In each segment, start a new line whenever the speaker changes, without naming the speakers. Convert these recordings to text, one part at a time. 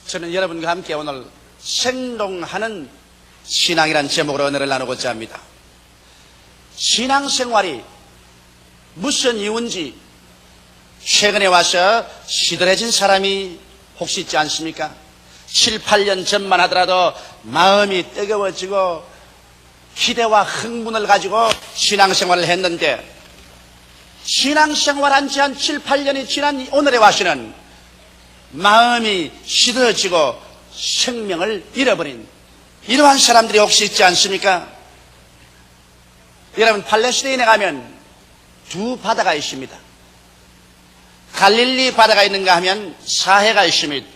저는 여러분과 함께 오늘 생동하는 신앙이라는 제목으로 은혜를 나누고자 합니다. 신앙생활이 무슨 이유인지 최근에 와서 시들해진 사람이 혹시 있지 않습니까? 7, 8년 전만 하더라도 마음이 뜨거워지고 기대와 흥분을 가지고 신앙생활을 했는데 신앙생활한 지 한 7, 8년이 지난 오늘에 와서는 마음이 시들어지고 생명을 잃어버린 이러한 사람들이 혹시 있지 않습니까? 여러분, 팔레스타인에 가면 두 바다가 있습니다. 갈릴리 바다가 있는가 하면 사해가 있습니다.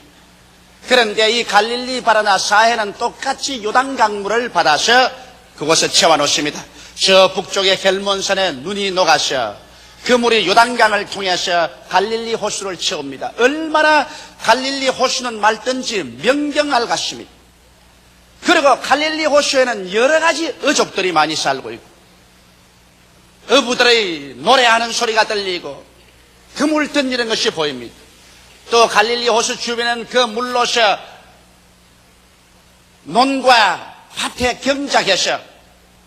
그런데 이 갈릴리 바다나 사해는 똑같이 요단강물을 받아서 그곳에 채워놓습니다. 저 북쪽의 헬몬산에 눈이 녹아서 그 물이 요단강을 통해서 갈릴리 호수를 채웁니다. 얼마나 갈릴리 호수는 맑든지 명경알 같습니다. 그리고 갈릴리 호수에는 여러 가지 어족들이 많이 살고 있고 어부들의 노래하는 소리가 들리고 그물 던지는 것이 보입니다. 또 갈릴리 호수 주변에는 그 물로서 논과 밭에 경작해서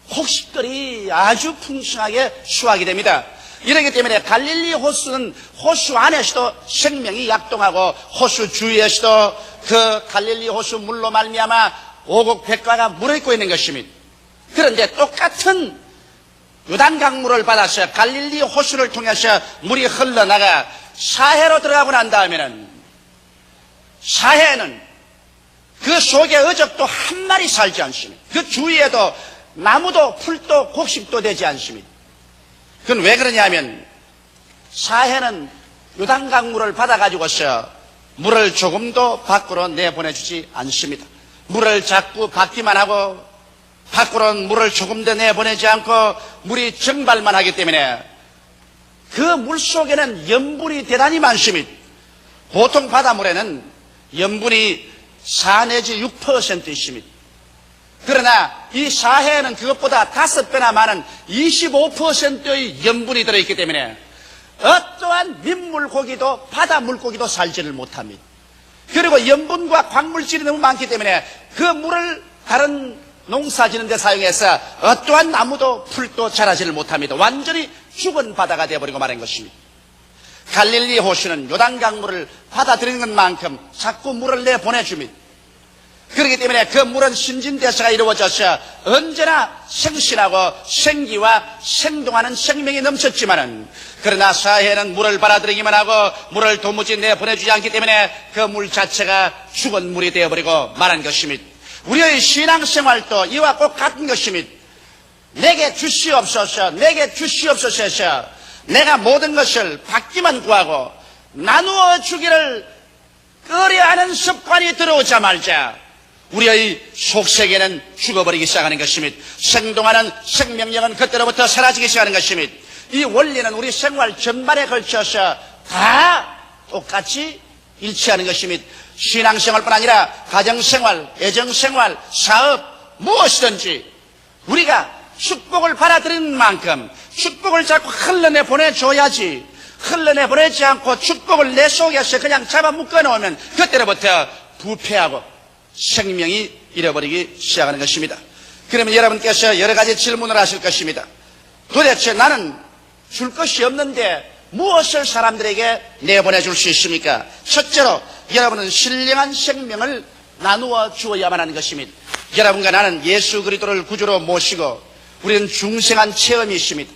곡식들이 아주 풍성하게 수확이 됩니다. 이렇기 때문에 갈릴리 호수는 호수 안에서도 생명이 약동하고 호수 주위에서도 그 갈릴리 호수 물로 말미암아 오곡백과가 물어있고 있는 것입니다. 그런데 똑같은 요단강물을 받아서 갈릴리 호수를 통해서 물이 흘러나가 사해로 들어가고 난 다음에는 사해는 그 속에 어적도 한 마리 살지 않습니다. 그 주위에도 나무도 풀도 곡식도 되지 않습니다. 그건 왜 그러냐면 사해는 요단강물을 받아가지고서 물을 조금도 밖으로 내보내주지 않습니다. 물을 자꾸 받기만 하고 밖으로는 물을 조금 더 내보내지 않고 물이 증발만 하기 때문에 그 물 속에는 염분이 대단히 많습니다. 보통 바닷물에는 염분이 4 내지 6% 있습니다. 그러나 이 사해에는 그것보다 5배나 많은 25%의 염분이 들어있기 때문에 어떠한 민물고기도 바다 물고기도 살지를 못합니다. 그리고 염분과 광물질이 너무 많기 때문에 그 물을 다른 농사 지는 데 사용해서 어떠한 나무도 풀도 자라지를 못합니다. 완전히 죽은 바다가 되어버리고 말한 것입니다. 갈릴리 호수는 요단강물을 받아들이는 것만큼 자꾸 물을 내보내줍니다. 그렇기 때문에 그 물은 신진대사가 이루어져서 언제나 생신하고 생기와 생동하는 생명이 넘쳤지만은 그러나 사해는 물을 받아들이기만 하고 물을 도무지 내보내주지 않기 때문에 그 물 자체가 죽은 물이 되어버리고 말한 것입니다. 우리의 신앙생활도 이와 꼭 같은 것입니다. 내게 주시옵소서, 내게 주시옵소서 해서 내가 모든 것을 받기만 구하고 나누어 주기를 꺼려하는 습관이 들어오자마자 우리의 속세계는 죽어버리기 시작하는 것입니다. 생동하는 생명력은 그때로부터 사라지기 시작하는 것입니다. 이 원리는 우리 생활 전반에 걸쳐서 다 똑같이 일치하는 것입니다. 신앙생활뿐 아니라 가정생활, 애정생활, 사업 무엇이든지 우리가 축복을 받아들이는 만큼 축복을 자꾸 흘러내 보내줘야지, 흘러내 보내지 않고 축복을 내 속에서 그냥 잡아 묶어놓으면 그때로부터 부패하고 생명이 잃어버리기 시작하는 것입니다. 그러면 여러분께서 여러 가지 질문을 하실 것입니다. 도대체 나는 줄 것이 없는데 무엇을 사람들에게 내보내줄 수 있습니까? 첫째로 여러분은 신령한 생명을 나누어 주어야만 하는 것입니다. 여러분과 나는 예수 그리스도를 구주로 모시고 우리는 중생한 체험이 있습니다.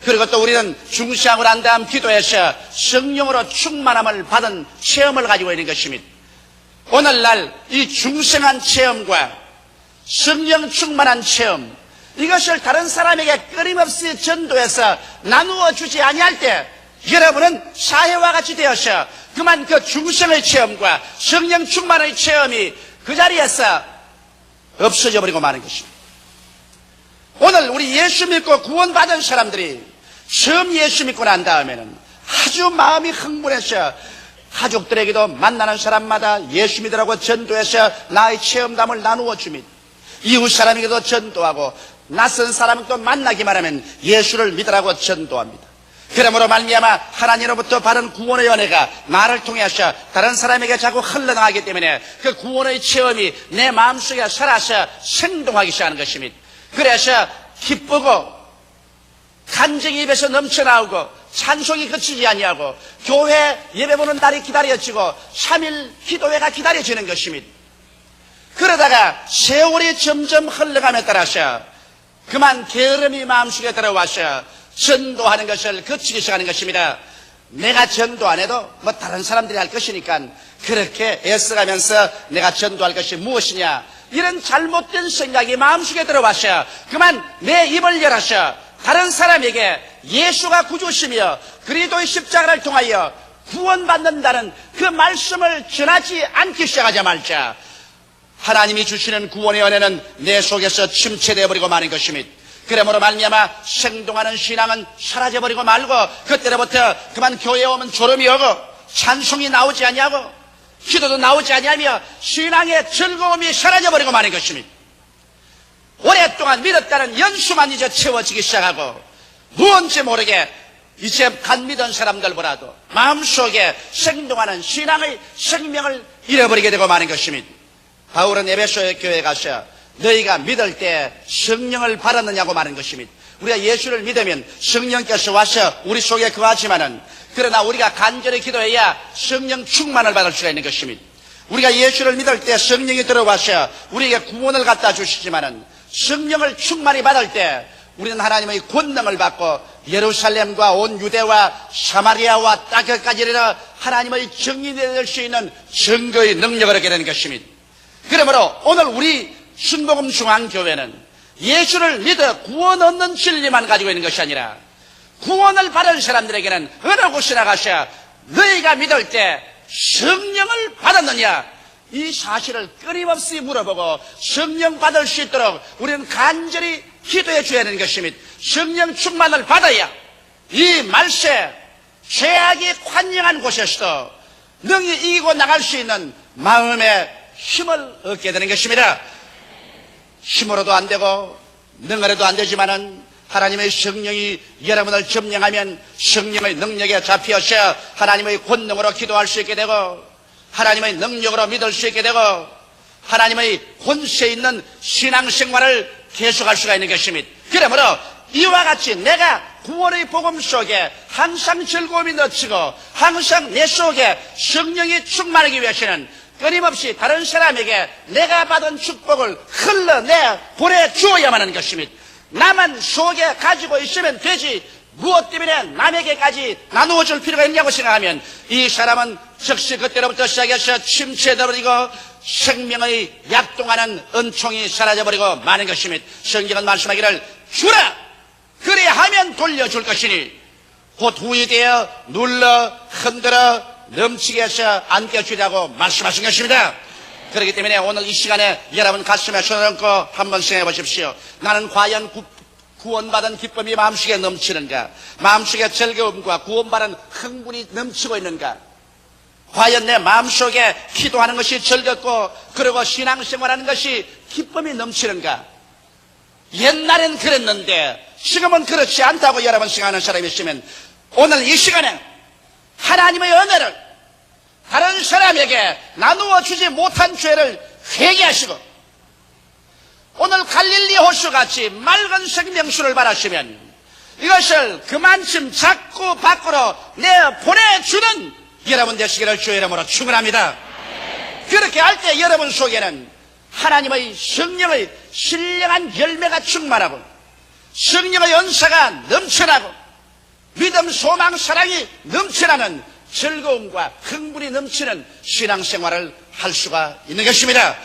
그리고 또 우리는 중생하고 난 다음 기도해서 성령으로 충만함을 받은 체험을 가지고 있는 것입니다. 오늘날 이 중생한 체험과 성령 충만한 체험, 이것을 다른 사람에게 끊임없이 전도해서 나누어 주지 아니할 때 여러분은 사해와 같이 되어서 그만 그 중생의 체험과 성령 충만의 체험이 그 자리에서 없어져 버리고 마는 것입니다. 오늘 우리 예수 믿고 구원받은 사람들이 처음 예수 믿고 난 다음에는 아주 마음이 흥분해서 가족들에게도 만나는 사람마다 예수 믿으라고 전도해서 나의 체험담을 나누어 줍니다. 이웃 사람에게도 전도하고 낯선 사람을 또 만나기만 하면 예수를 믿으라고 전도합니다. 그러므로 말미암아 하나님으로부터 바른 구원의 은혜가 나를 통해 하셔 다른 사람에게 자꾸 흘러나가기 때문에 그 구원의 체험이 내 마음속에 살아서 생동하기 시작하는 것입니다. 그래서 기쁘고 간증이 입에서 넘쳐나오고 찬송이 그치지 아니하고 교회 예배 보는 날이 기다려지고 3일 기도회가 기다려지는 것입니다. 그러다가 세월이 점점 흘러감에 따라서 그만 게으름이 마음속에 들어와서 전도하는 것을 거치기 시작하는 것입니다. 내가 전도 안 해도 뭐 다른 사람들이 할 것이니까 그렇게 애써가면서 내가 전도할 것이 무엇이냐, 이런 잘못된 생각이 마음속에 들어와서 그만 내 입을 열어서 다른 사람에게 예수가 구주시며 그리스도의 십자가를 통하여 구원받는다는 그 말씀을 전하지 않기 시작하자마자 하나님이 주시는 구원의 은혜는 내 속에서 침체되어 버리고 마는 것입니다. 그러므로 말미암아 생동하는 신앙은 사라져버리고 말고 그때로부터 그만 교회에 오면 졸음이 오고 찬송이 나오지 아니하고 기도도 나오지 아니하며 신앙의 즐거움이 사라져버리고 마는 것입니다. 오랫동안 믿었다는 연수만 이제 채워지기 시작하고 무언지 모르게 이제 간 믿은 사람들보다도 마음속에 생동하는 신앙의 생명을 잃어버리게 되고 마는 것입니다. 바울은 에베소 교회에 가서 너희가 믿을 때 성령을 받았느냐고 말하는 것입니다. 우리가 예수를 믿으면 성령께서 와서 우리 속에 거하지만은 그러나 우리가 간절히 기도해야 성령 충만을 받을 수가 있는 것입니다. 우리가 예수를 믿을 때 성령이 들어와서 우리에게 구원을 갖다 주시지만은 성령을 충만히 받을 때 우리는 하나님의 권능을 받고 예루살렘과 온 유대와 사마리아와 땅끝까지 이르러 하나님의 정인이 될 수 있는 증거의 능력을 얻게 되는 것입니다. 그러므로 오늘 우리 순복음 중앙교회는 예수를 믿어 구원 얻는 진리만 가지고 있는 것이 아니라 구원을 받은 사람들에게는 어느 곳이나 가서 너희가 믿을 때 성령을 받았느냐, 이 사실을 끊임없이 물어보고 성령 받을 수 있도록 우리는 간절히 기도해 줘야 하는 것입니다. 성령 충만을 받아야 이 말세 죄악이 관영한 곳에서도 능히 이기고 나갈 수 있는 마음의 힘을 얻게 되는 것입니다. 힘으로도 안 되고 능으로도 안 되지만은 하나님의 성령이 여러분을 점령하면 성령의 능력에 잡혀서 하나님의 권능으로 기도할 수 있게 되고 하나님의 능력으로 믿을 수 있게 되고 하나님의 권세 있는 신앙생활을 계속할 수가 있는 것입니다. 그러므로 이와 같이 내가 구원의 복음 속에 항상 즐거움이 넘치고 항상 내 속에 성령이 충만하기 위해서는 끊임없이 다른 사람에게 내가 받은 축복을 흘러내 보내주어야만 하는 것입니다. 나만 속에 가지고 있으면 되지 무엇 때문에 남에게까지 나누어 줄 필요가 있냐고 생각하면 이 사람은 즉시 그때로부터 시작해서 침체되어버리고 생명의 약동하는 은총이 사라져버리고 마는 것입니다. 성경은 말씀하기를 주라 그래야 하면 돌려줄 것이니 곧 후이 되어 눌러 흔들어 넘치게 해서 안겨주라고 말씀하신 것입니다. 그렇기 때문에 오늘 이 시간에 여러분 가슴에 손을 얹고 한번 생각해 보십시오. 나는 과연 구원받은 기쁨이 마음속에 넘치는가? 마음속에 즐거움과 구원받은 흥분이 넘치고 있는가? 과연 내 마음속에 기도하는 것이 즐겁고 그리고 신앙생활하는 것이 기쁨이 넘치는가? 옛날엔 그랬는데 지금은 그렇지 않다고 여러분 생각하는 사람이 있으면 오늘 이 시간에 하나님의 은혜를 다른 사람에게 나누어 주지 못한 죄를 회개하시고 오늘 갈릴리 호수같이 맑은 생명수를 바라시면 이것을 그만큼 자꾸 밖으로 내보내주는 여러분 되시기를 주의 이름으로 축원합니다. 그렇게 할 때 여러분 속에는 하나님의 성령의 신령한 열매가 충만하고 성령의 은사가 넘쳐나고 믿음, 소망, 사랑이 넘쳐나는 즐거움과 흥분이 넘치는 신앙생활을 할 수가 있는 것입니다.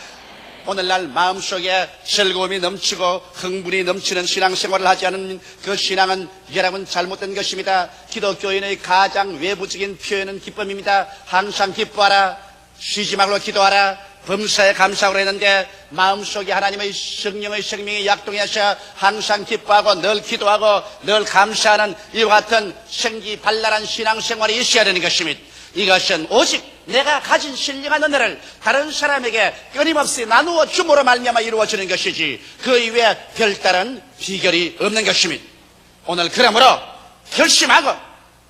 오늘날 마음속에 즐거움이 넘치고 흥분이 넘치는 신앙생활을 하지 않은 그 신앙은 여러분 잘못된 것입니다. 기독교인의 가장 외부적인 표현은 기쁨입니다. 항상 기뻐하라, 쉬지 말고 기도하라, 범사에 감사하라 했는데 마음속에 하나님의 성령의 생명이 약동해서 항상 기뻐하고 늘 기도하고 늘 감사하는 이와 같은 생기발랄한 신앙생활이 있어야 되는 것입니다. 이것은 오직 내가 가진 신령한 은혜를 다른 사람에게 끊임없이 나누어 줌으로 말미암아 이루어지는 것이지 그 이외에 별다른 비결이 없는 것입니다. 오늘 그러므로 결심하고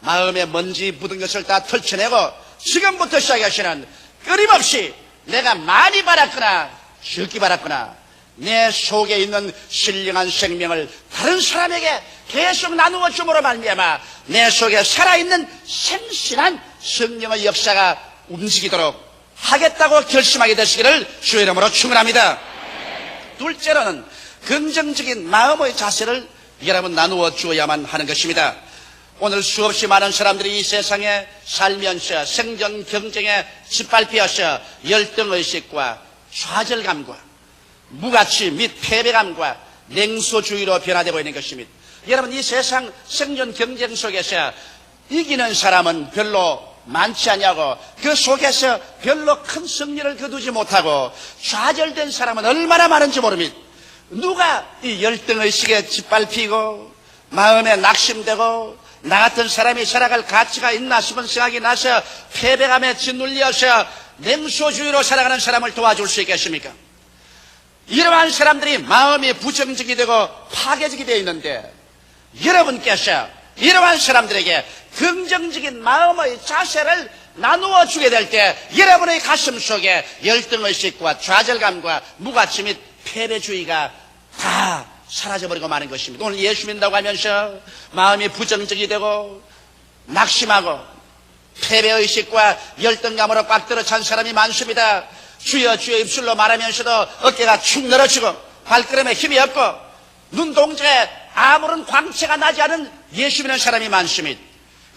마음에 먼지 묻은 것을 다 털쳐내고 지금부터 시작하시는 끊임없이 내가 많이 받았거나 적게 받았거나 내 속에 있는 신령한 생명을 다른 사람에게 계속 나누어 줌으로 말미암아 내 속에 살아있는 생신한 성령의 역사가 움직이도록 하겠다고 결심하게 되시기를 주의 이름으로 축원합니다. 둘째로는 긍정적인 마음의 자세를 여러분 나누어 주어야만 하는 것입니다. 오늘 수없이 많은 사람들이 이 세상에 살면서 생존 경쟁에 짓밟혀서 열등의식과 좌절감과 무가치 및 패배감과 냉소주의로 변화되고 있는 것입니다. 여러분, 이 세상 생존 경쟁 속에서 이기는 사람은 별로 많지 않냐고, 그 속에서 별로 큰 승리를 거두지 못하고 좌절된 사람은 얼마나 많은지 모릅니다. 누가 이 열등의식에 짓밟히고 마음에 낙심되고 나 같은 사람이 살아갈 가치가 있나 싶은 생각이 나서 패배감에 짓눌려서 냉소주의로 살아가는 사람을 도와줄 수 있겠습니까? 이러한 사람들이 마음이 부정적이 되고 파괴적이 되어 있는데 여러분께서 이러한 사람들에게 긍정적인 마음의 자세를 나누어 주게 될 때 여러분의 가슴 속에 열등의식과 좌절감과 무가치 및 패배주의가 다 사라져버리고 마는 것입니다. 오늘 예수 믿는다고 하면서 마음이 부정적이 되고 낙심하고 패배의식과 열등감으로 꽉 들어찬 사람이 많습니다. 주여 주여 입술로 말하면서도 어깨가 축 늘어지고 발걸음에 힘이 없고 눈동자에 아무런 광채가 나지 않은 예수 믿는 사람이 많습니다.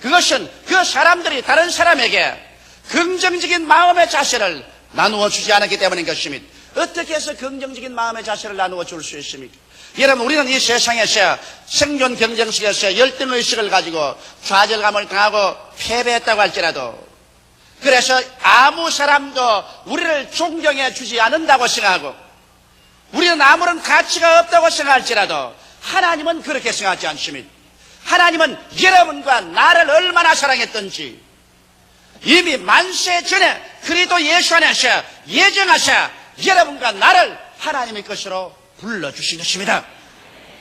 그것은 그 사람들이 다른 사람에게 긍정적인 마음의 자세를 나누어 주지 않았기 때문인 것입니다. 어떻게 해서 긍정적인 마음의 자세를 나누어 줄 수 있습니까? 여러분, 우리는 이 세상에서 생존 경쟁 속에서 열등의식을 가지고 좌절감을 당하고 패배했다고 할지라도, 그래서 아무 사람도 우리를 존경해 주지 않는다고 생각하고 우리는 아무런 가치가 없다고 생각할지라도 하나님은 그렇게 생각하지 않습니다. 하나님은 여러분과 나를 얼마나 사랑했던지 이미 만세 전에 그리스도 예수 안에서 예정하사 여러분과 나를 하나님의 것으로 불러주신 것입니다.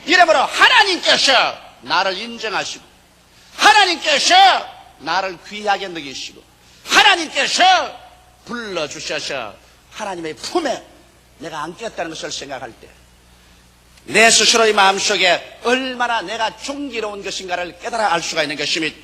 이러므로 하나님께서 나를 인정하시고 하나님께서 나를 귀하게 느끼시고 하나님께서 불러주셔서 하나님의 품에 내가 안겼다는 것을 생각할 때 내 스스로의 마음속에 얼마나 내가 존귀로운 것인가를 깨달아 알 수가 있는 것입니다.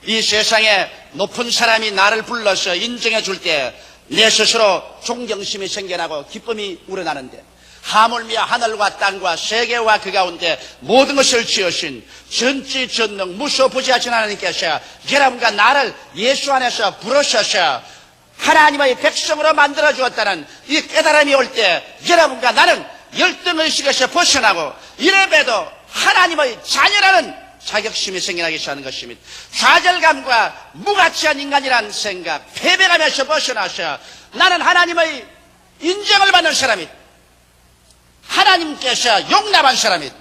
이 세상에 높은 사람이 나를 불러서 인정해 줄 때 내 스스로 존경심이 생겨나고 기쁨이 우러나는데, 하물며 하늘과 땅과 세계와 그 가운데 모든 것을 지으신 전지전능 무소부지하신 하나님께서 여러분과 나를 예수 안에서 부르셔서 하나님의 백성으로 만들어 주었다는 이 깨달음이 올 때 여러분과 나는 열등의식에서 벗어나고 이래봬도 하나님의 자녀라는 자격심이 생겨나기 시작하는 것입니다. 좌절감과 무가치한 인간이라는 생각, 패배감에서 벗어나서 나는 하나님의 인정을 받는 사람이다, 하나님께서 용납한 사람이다,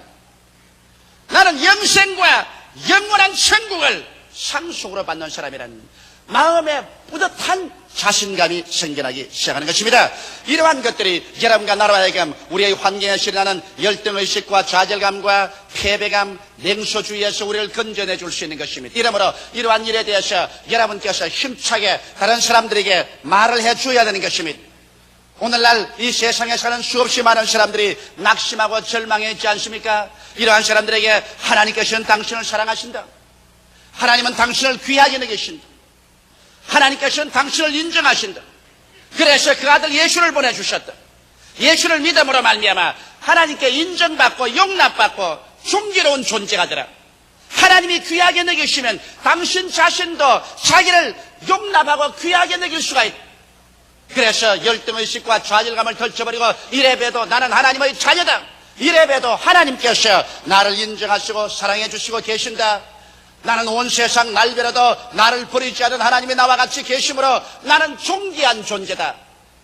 나는 영생과 영원한 천국을 상속으로 받는 사람이라는 마음에 뿌듯한 자신감이 생겨나기 시작하는 것입니다. 이러한 것들이 여러분과 나로 하여금 우리의 환경에 실현하는 열등의식과 좌절감과 패배감, 냉소주의에서 우리를 건져내 줄 수 있는 것입니다. 이러므로 이러한 일에 대해서 여러분께서 힘차게 다른 사람들에게 말을 해줘야 되는 것입니다. 오늘날 이 세상에 사는 수없이 많은 사람들이 낙심하고 절망해 있지 않습니까? 이러한 사람들에게 하나님께서는 당신을 사랑하신다, 하나님은 당신을 귀하게 여기신다, 하나님께서는 당신을 인정하신다, 그래서 그 아들 예수를 보내주셨다, 예수를 믿음으로 말미암아 하나님께 인정받고 용납받고 존귀로운 존재가 되라, 하나님이 귀하게 여기시면 당신 자신도 자기를 용납하고 귀하게 여길 수가 있다. 그래서 열등의식과 좌절감을 덜쳐버리고 이래봬도 나는 하나님의 자녀다, 이래봬도 하나님께서 나를 인정하시고 사랑해 주시고 계신다, 나는 온 세상 날벼라도 나를 버리지 않은 하나님이 나와 같이 계심으로 나는 존귀한 존재다,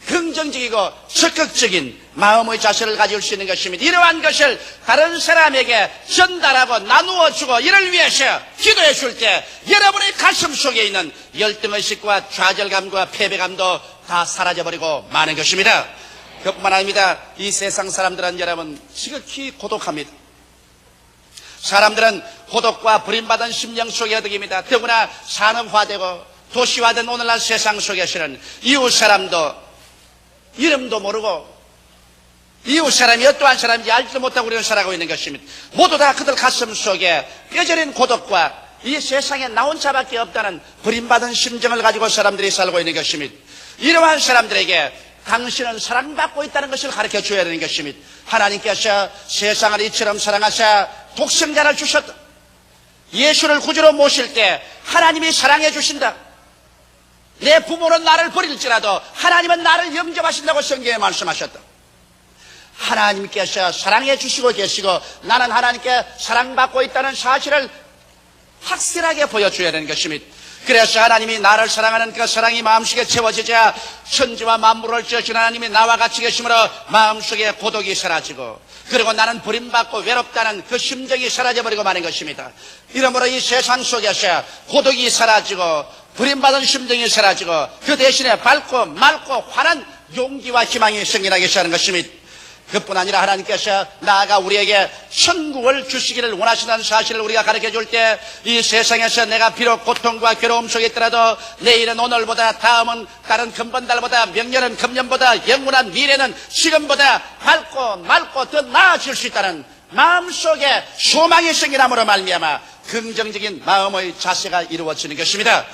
긍정적이고 적극적인 마음의 자세를 가질 수 있는 것입니다. 이러한 것을 다른 사람에게 전달하고 나누어 주고 이를 위해서 기도해 줄 때 여러분의 가슴 속에 있는 열등의식과 좌절감과 패배감도 다 사라져버리고 마는 것입니다. 그뿐만 아닙니다. 이 세상 사람들은 여러분 지극히 고독합니다. 사람들은 고독과 버림받은 심령 속에 어덕입니다. 더구나 산업화되고 도시화된 오늘날 세상 속에서는 이웃 사람도 이름도 모르고 이웃 사람이 어떠한 사람인지 알지도 못하고 우리는 살아가고 있는 것입니다. 모두 다 그들 가슴 속에 뼈저린 고독과 이 세상에 나 혼자밖에 없다는 버림받은 심정을 가지고 사람들이 살고 있는 것입니다. 이러한 사람들에게 당신은 사랑받고 있다는 것을 가르쳐 줘야 되는 것입니다. 하나님께서 세상을 이처럼 사랑하사 독생자를 주셨다. 예수를 구주로 모실 때 하나님이 사랑해 주신다. 내 부모는 나를 버릴지라도 하나님은 나를 영접하신다고 성경에 말씀하셨다. 하나님께서 사랑해 주시고 계시고 나는 하나님께 사랑받고 있다는 사실을 확실하게 보여줘야 되는 것입니다. 그래서 하나님이 나를 사랑하는 그 사랑이 마음속에 채워지자 천지와 만물을 지으신 하나님이 나와 같이 계심으로 마음속에 고독이 사라지고 그리고 나는 버림받고 외롭다는 그 심정이 사라져버리고 마는 것입니다. 이러므로 이 세상 속에서 고독이 사라지고 버림받은 심정이 사라지고 그 대신에 밝고 맑고 환한 용기와 희망이 생겨나게 하는 것입니다. 그뿐 아니라 하나님께서 나아가 우리에게 천국을 주시기를 원하신다는 사실을 우리가 가르쳐줄 때 이 세상에서 내가 비록 고통과 괴로움 속에 있더라도 내일은 오늘보다 다음은 다른 금번달보다 명년은 금년보다 영원한 미래는 지금보다 밝고 맑고 더 나아질 수 있다는 마음속에 소망이 생겨남으로 말미암아 긍정적인 마음의 자세가 이루어지는 것입니다.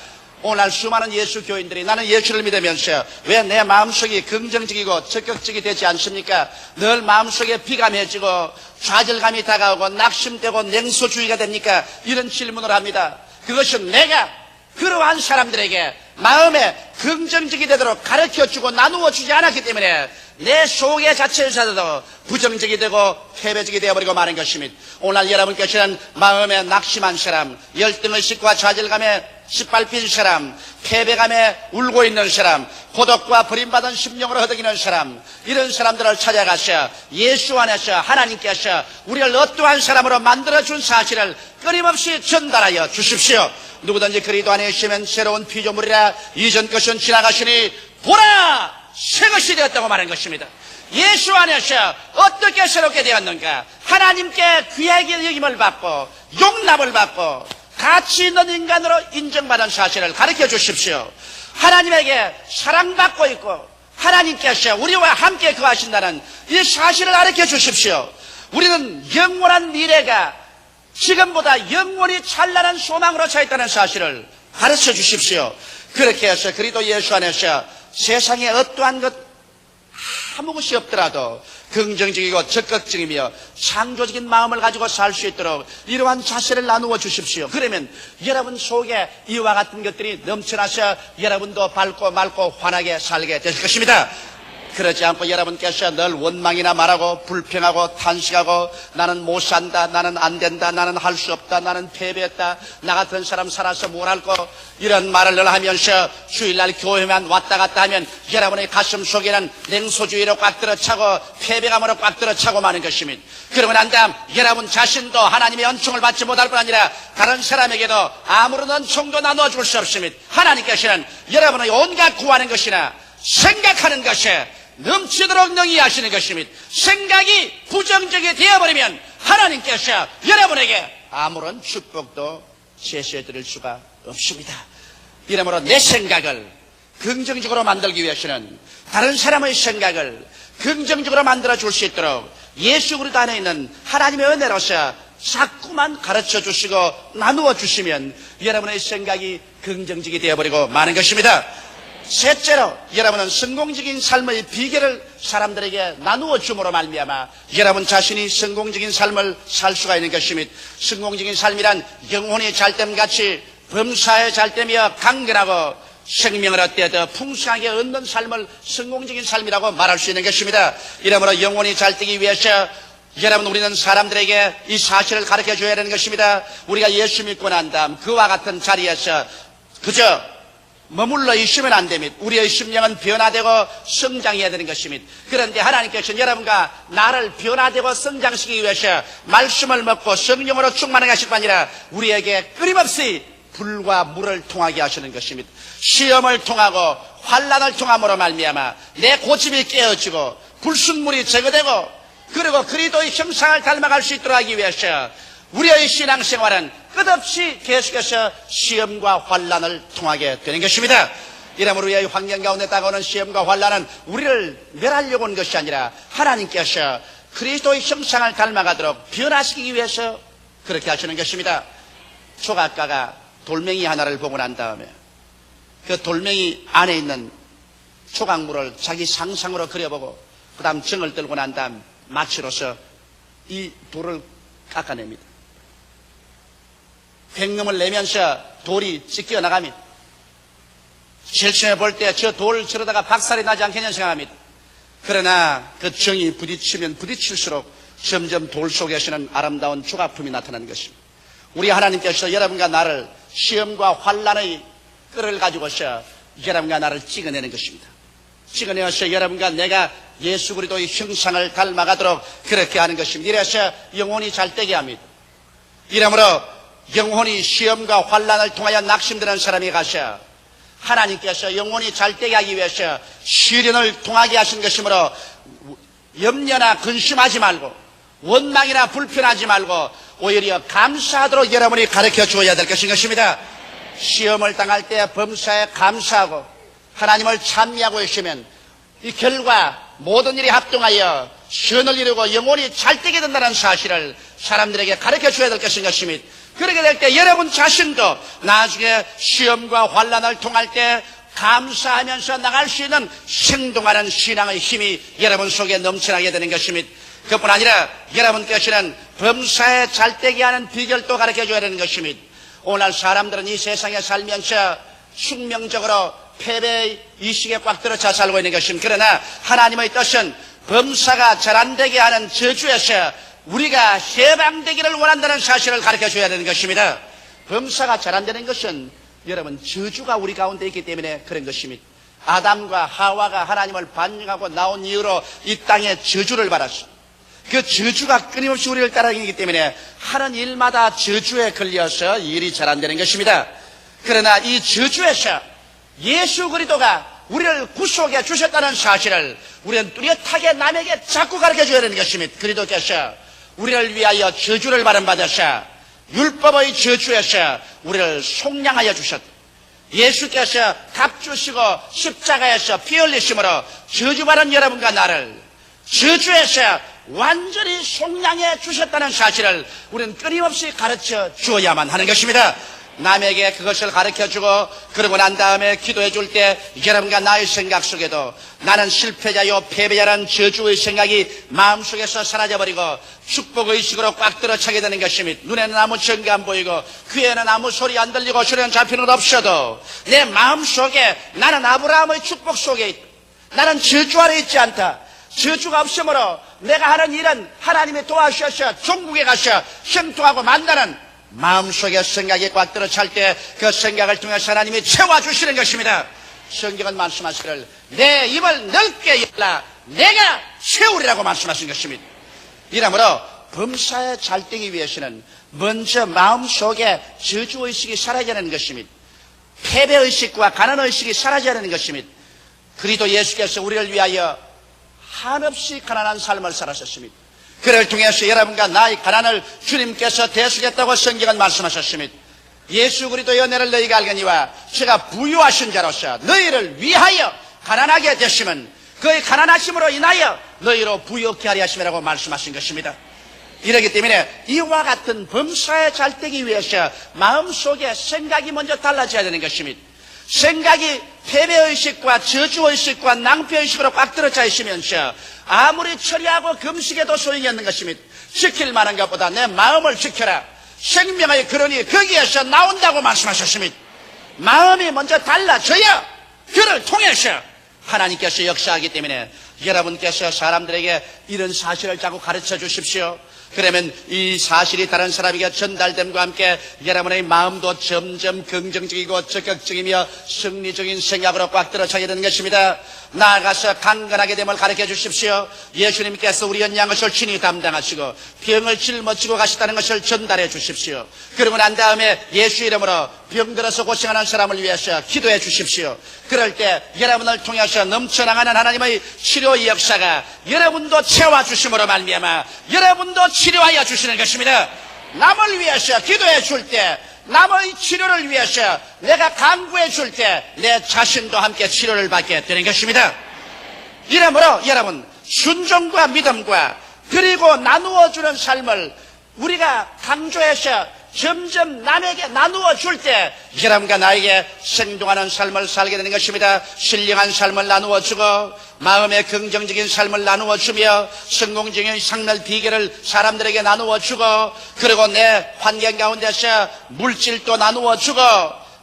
오늘 수많은 예수 교인들이 나는 예수를 믿으면서 왜 내 마음속이 긍정적이고 적극적이 되지 않습니까? 늘 마음속에 비감해지고 좌절감이 다가오고 낙심되고 냉소주의가 됩니까? 이런 질문을 합니다. 그것은 내가 그러한 사람들에게 마음에 긍정적이 되도록 가르쳐주고 나누어주지 않았기 때문에 내 속의 자체에서도 부정적이 되고 패배적이 되어버리고 마는 것입니다. 오늘 여러분께서는 마음에 낙심한 사람, 열등의식과 좌절감에 짓밟힌 사람, 패배감에 울고 있는 사람, 고독과 버림받은 심령으로 허덕이는 사람, 이런 사람들을 찾아가서 예수 안에서 하나님께서 우리를 어떠한 사람으로 만들어준 사실을 끊임없이 전달하여 주십시오. 누구든지 그리스도 안에 있으면 새로운 피조물이라 이전 것은 지나가시니 보라 새 것이 되었다고 말하는 것입니다. 예수 안에서 어떻게 새롭게 되었는가? 하나님께 귀하게 여김을 받고 용납을 받고 가치 있는 인간으로 인정받은 사실을 가르쳐 주십시오. 하나님에게 사랑받고 있고 하나님께서 우리와 함께 거하신다는 이 사실을 가르쳐 주십시오. 우리는 영원한 미래가 지금보다 영원히 찬란한 소망으로 차 있다는 사실을 가르쳐 주십시오. 그렇게 해서 그리스도 예수 안에서 세상에 어떠한 것 아무 것이 없더라도 긍정적이고 적극적이며 창조적인 마음을 가지고 살 수 있도록 이러한 자세를 나누어 주십시오. 그러면 여러분 속에 이와 같은 것들이 넘쳐나서 여러분도 밝고 맑고 환하게 살게 되실 것입니다. 그러지 않고 여러분께서 늘 원망이나 말하고 불평하고 탄식하고 나는 못 산다, 나는 안 된다, 나는 할 수 없다, 나는 패배했다, 나 같은 사람 살아서 뭘 할 거, 이런 말을 늘 하면서 주일날 교회만 왔다 갔다 하면 여러분의 가슴 속에는 냉소주의로 꽉 들어차고 패배감으로 꽉 들어차고 마는 것입니다. 그러고 난 다음 여러분 자신도 하나님의 은총을 받지 못할 뿐 아니라 다른 사람에게도 아무런 은총도 나누어 줄 수 없습니다. 하나님께서는 여러분의 온갖 구하는 것이나 생각하는 것에 넘치도록 능히 하시는 것입니다. 생각이 부정적이 되어버리면 하나님께서 여러분에게 아무런 축복도 제시해 드릴 수가 없습니다. 이러므로 내 생각을 긍정적으로 만들기 위해서는 다른 사람의 생각을 긍정적으로 만들어 줄 수 있도록 예수 그리스도 안에 있는 하나님의 은혜로서 자꾸만 가르쳐 주시고 나누어 주시면 여러분의 생각이 긍정적이 되어버리고 마는 것입니다. 셋째로 여러분은 성공적인 삶의 비결을 사람들에게 나누어 줌으로 말미암아 여러분 자신이 성공적인 삶을 살 수가 있는 것입니다. 성공적인 삶이란 영혼이 잘됨같이 범사에 잘되며 강건하고 생명을 얻되 더 풍성하게 얻는 삶을 성공적인 삶이라고 말할 수 있는 것입니다. 이러므로 영혼이 잘되기 위해서 여러분 우리는 사람들에게 이 사실을 가르쳐 줘야 되는 것입니다. 우리가 예수 믿고 난 다음 그와 같은 자리에서 그저 머물러 있으면 안 됩니다. 우리의 심령은 변화되고 성장해야 되는 것입니다. 그런데 하나님께서는 여러분과 나를 변화되고 성장시키기 위해서 말씀을 먹고 성령으로 충만하게 하실 뿐 아니라 우리에게 끊임없이 불과 물을 통하게 하시는 것입니다. 시험을 통하고 환난을 통함으로 말미암아 내 고집이 깨어지고 불순물이 제거되고 그리고 그리스도의 형상을 닮아갈 수 있도록 하기 위해서 우리의 신앙생활은 끝없이 계속해서 시험과 환난을 통하게 되는 것입니다. 이러므로 우리의 환경 가운데 다가오는 시험과 환난은 우리를 멸하려고 온 것이 아니라 하나님께서 그리스도의 형상을 닮아가도록 변화시키기 위해서 그렇게 하시는 것입니다. 조각가가 돌멩이 하나를 보고 난 다음에 그 돌멩이 안에 있는 조각물을 자기 상상으로 그려보고 그 다음 정을 들고 난 다음 마취로서 이 돌을 깎아냅니다. 횡금을 내면서 돌이 찢겨 나갑니다. 제일 처음에 볼 때 저 돌 저러다가 박살이 나지 않겠냐 생각합니다. 그러나 그 정이 부딪히면 부딪힐수록 점점 돌 속에서는 아름다운 조각품이 나타나는 것입니다. 우리 하나님께서 여러분과 나를 시험과 환난의 끈을 가지고서 여러분과 나를 찍어내는 것입니다. 찍어내어서 여러분과 내가 예수 그리스도의 형상을 닮아가도록 그렇게 하는 것입니다. 이래서 영혼이 잘되게 합니다. 이러므로 영혼이 시험과 환난을 통하여 낙심되는 사람이 가서 하나님께서 영혼이 잘되게 하기 위해서 시련을 통하게 하신 것이므로 염려나 근심하지 말고 원망이나 불편하지 말고 오히려 감사하도록 여러분이 가르쳐 주어야 될 것입니다. 시험을 당할 때 범사에 감사하고 하나님을 찬미하고 있으면 이 결과 모든 일이 합동하여 선을 이루고 영혼이 잘되게 된다는 사실을 사람들에게 가르쳐 줘야 될 것입니다. 그렇게 될 때 여러분 자신도 나중에 시험과 환난을 통할 때 감사하면서 나갈 수 있는 생동하는 신앙의 힘이 여러분 속에 넘쳐나게 되는 것입니다. 그뿐 아니라 여러분께서는 범사에 잘되게 하는 비결도 가르쳐 줘야 되는 것입니다. 오늘 사람들은 이 세상에 살면서 숙명적으로 패배의 이식에 꽉 들어차 살고 있는 것입니다. 그러나 하나님의 뜻은 범사가 잘 안 되게 하는 저주에서 우리가 해방되기를 원한다는 사실을 가르쳐 줘야 되는 것입니다. 범사가 잘 안 되는 것은 여러분 저주가 우리 가운데 있기 때문에 그런 것입니다. 아담과 하와가 하나님을 반역하고 나온 이후로 이 땅에 저주를 받았습니다. 그 저주가 끊임없이 우리를 따라다니기 때문에 하는 일마다 저주에 걸려서 일이 잘 안 되는 것입니다. 그러나 이 저주에서 예수 그리스도가 우리를 구속해 주셨다는 사실을 우리는 뚜렷하게 남에게 자꾸 가르쳐 줘야 되는 것입니다. 그리스도께서 우리를 위하여 저주를 받으셔 율법의 저주에서 우리를 속량하여 주셨다. 예수께서 값 주시고 십자가에서 피 흘리심으로 저주받은 여러분과 나를 저주에서 완전히 속량해 주셨다는 사실을 우리는 끊임없이 가르쳐 주어야만 하는 것입니다. 남에게 그것을 가르쳐주고 그러고 난 다음에 기도해 줄 때 여러분과 나의 생각 속에도 나는 실패자요 패배자라는 저주의 생각이 마음속에서 사라져버리고 축복의식으로 꽉 들어차게 되는 것입니다. 눈에는 아무 증거 안 보이고 귀에는 아무 소리 안 들리고 소리는 잡히는 것 없어도 내 마음속에 나는 아브라함의 축복 속에 있다. 나는 저주 아래 있지 않다. 저주가 없으므로 내가 하는 일은 하나님이 도와주셔서 종국에 가서 형통하고 만나는 마음속에 생각이 꽉 들어찰 때 그 생각을 통해서 하나님이 채워주시는 것입니다. 성경은 말씀하시기를 내 입을 넓게 열라 내가 채우리라고 말씀하신 것입니다. 이러므로 범사에 잘되기 위해서는 먼저 마음속에 저주의식이 사라져야 하는 것입니다. 패배의식과 가난의식이 사라져야 하는 것입니다. 그리스도 예수께서 우리를 위하여 한없이 가난한 삶을 살았습니다. 그를 통해서 여러분과 나의 가난을 주님께서 대수겠다고 성경은 말씀하셨습니다. 예수 그리스도의 은혜를 너희가 알거니와 제가 부유하신 자로서 너희를 위하여 가난하게 되시면 그의 가난하심으로 인하여 너희로 부유케 하려 하심이라고 말씀하신 것입니다. 이렇기 때문에 이와 같은 범사에 잘되기 위해서 마음속에 생각이 먼저 달라져야 되는 것입니다. 생각이 패배의식과 저주의식과 낭패의식으로 꽉 들어차 있으면서 아무리 처리하고 금식해도 소용이 없는 것입니다. 지킬 만한 것보다 내 마음을 지켜라. 생명의 근원이 거기에서 나온다고 말씀하셨습니다. 마음이 먼저 달라져야 그를 통해서 하나님께서 역사하기 때문에 여러분께서 사람들에게 이런 사실을 자꾸 가르쳐 주십시오. 그러면 이 사실이 다른 사람에게 전달됨과 함께 여러분의 마음도 점점 긍정적이고 적극적이며 승리적인 생각으로 꽉 들어차게 되는 것입니다. 나아가서 강건하게 됨을 가르쳐 주십시오. 예수님께서 우리 연약한 것을 친히 담당하시고 병을 짊어지고 가셨다는 것을 전달해 주십시오. 그러고 난 다음에 예수 이름으로 병들어서 고생하는 사람을 위해서 기도해 주십시오. 그럴 때 여러분을 통해서 넘쳐나가는 하나님의 치료의 역사가 여러분도 채워주심으로 말미암아 여러분도 치료하여 주시는 것입니다. 남을 위해서 기도해 줄 때, 남의 치료를 위해서 내가 강구해 줄 때 내 자신도 함께 치료를 받게 되는 것입니다. 이러므로 여러분, 순종과 믿음과 그리고 나누어 주는 삶을 우리가 강조해서 점점 남에게 나누어 줄 때 여러분과 나에게 생동하는 삶을 살게 되는 것입니다. 신령한 삶을 나누어 주고 마음의 긍정적인 삶을 나누어 주며 성공적인 삶의 비결을 사람들에게 나누어 주고 그리고 내 환경 가운데서 물질도 나누어 주고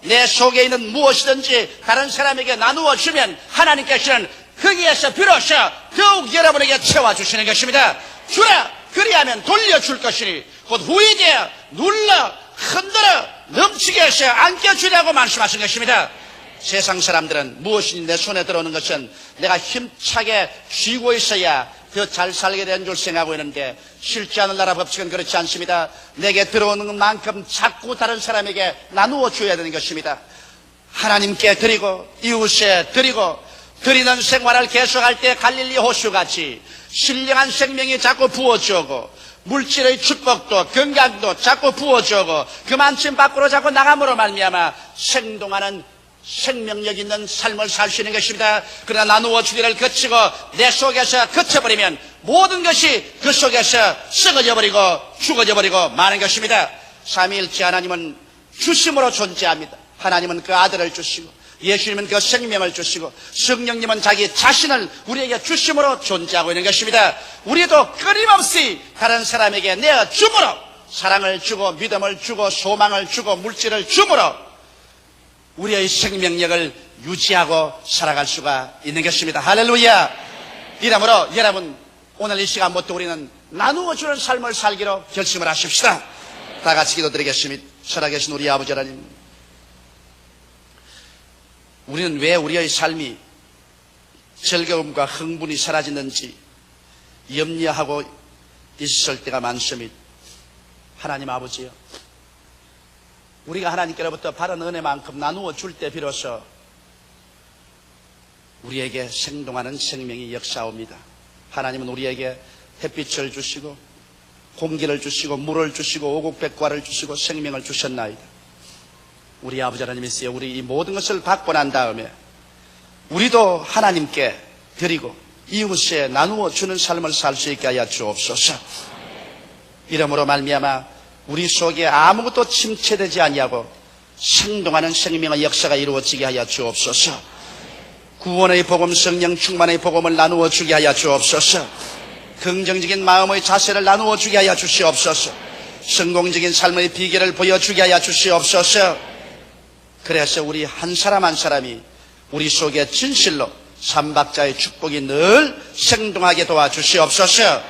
내 속에 있는 무엇이든지 다른 사람에게 나누어 주면 하나님께서는 거기에서 비로소 더욱 여러분에게 채워주시는 것입니다. 주라 그리하면 돌려줄 것이니 곧 후이되어 눌러 흔들어 넘치게 해서 안겨주려고 말씀하신 것입니다. 세상 사람들은 무엇이니 내 손에 들어오는 것은 내가 힘차게 쥐고 있어야 더 잘 살게 된 줄 생각하고 있는데 실제 하늘나라 법칙은 그렇지 않습니다. 내게 들어오는 만큼 자꾸 다른 사람에게 나누어 줘야 되는 것입니다. 하나님께 드리고 이웃에 드리고 드리는 생활을 계속할 때 갈릴리 호수같이 신령한 생명이 자꾸 부어주고 물질의 축복도 건강도 자꾸 부어주고 그만큼 밖으로 자꾸 나감으로 말미암아 생동하는 생명력 있는 삶을 살 수 있는 것입니다. 그러나 나누어 주기를 거치고 내 속에서 거쳐버리면 모든 것이 그 속에서 썩어져 버리고 죽어져 버리고 마는 것입니다. 삼위일체 하나님은 주심으로 존재합니다. 하나님은 그 아들을 주시고 예수님은 그 생명을 주시고 성령님은 자기 자신을 우리에게 주심으로 존재하고 있는 것입니다. 우리도 끊임없이 다른 사람에게 내어 줌으로 사랑을 주고 믿음을 주고 소망을 주고 물질을 줌으로 우리의 생명력을 유지하고 살아갈 수가 있는 것입니다. 할렐루야. 이러므로 여러분 오늘 이 시간부터 우리는 나누어주는 삶을 살기로 결심을 하십시다. 다 같이 기도드리겠습니다. 살아계신 우리 아버지 하나님, 우리는 왜 우리의 삶이 즐거움과 흥분이 사라지는지 염려하고 있을 때가 많습니다. 하나님 아버지요, 우리가 하나님께로부터 받은 은혜만큼 나누어 줄 때 비로소 우리에게 생동하는 생명이 역사옵니다. 하나님은 우리에게 햇빛을 주시고 공기를 주시고 물을 주시고 오곡백과를 주시고 생명을 주셨나이다. 우리 아버지 하나님이시여, 우리 이 모든 것을 받고 난 다음에 우리도 하나님께 드리고 이웃에 나누어 주는 삶을 살 수 있게 하여 주옵소서. 이러므로 말미암아 우리 속에 아무것도 침체되지 아니하고 생동하는 생명의 역사가 이루어지게 하여 주옵소서. 구원의 복음, 성령 충만의 복음을 나누어 주게 하여 주옵소서. 긍정적인 마음의 자세를 나누어 주게 하여 주시옵소서. 성공적인 삶의 비결을 보여주게 하여 주시옵소서. 그래서 우리 한 사람 한 사람이 우리 속에 진실로 삼박자의 축복이 늘 생동하게 도와주시옵소서.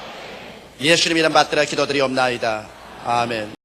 예수님 이름 받들어 기도드리옵나이다. 아멘.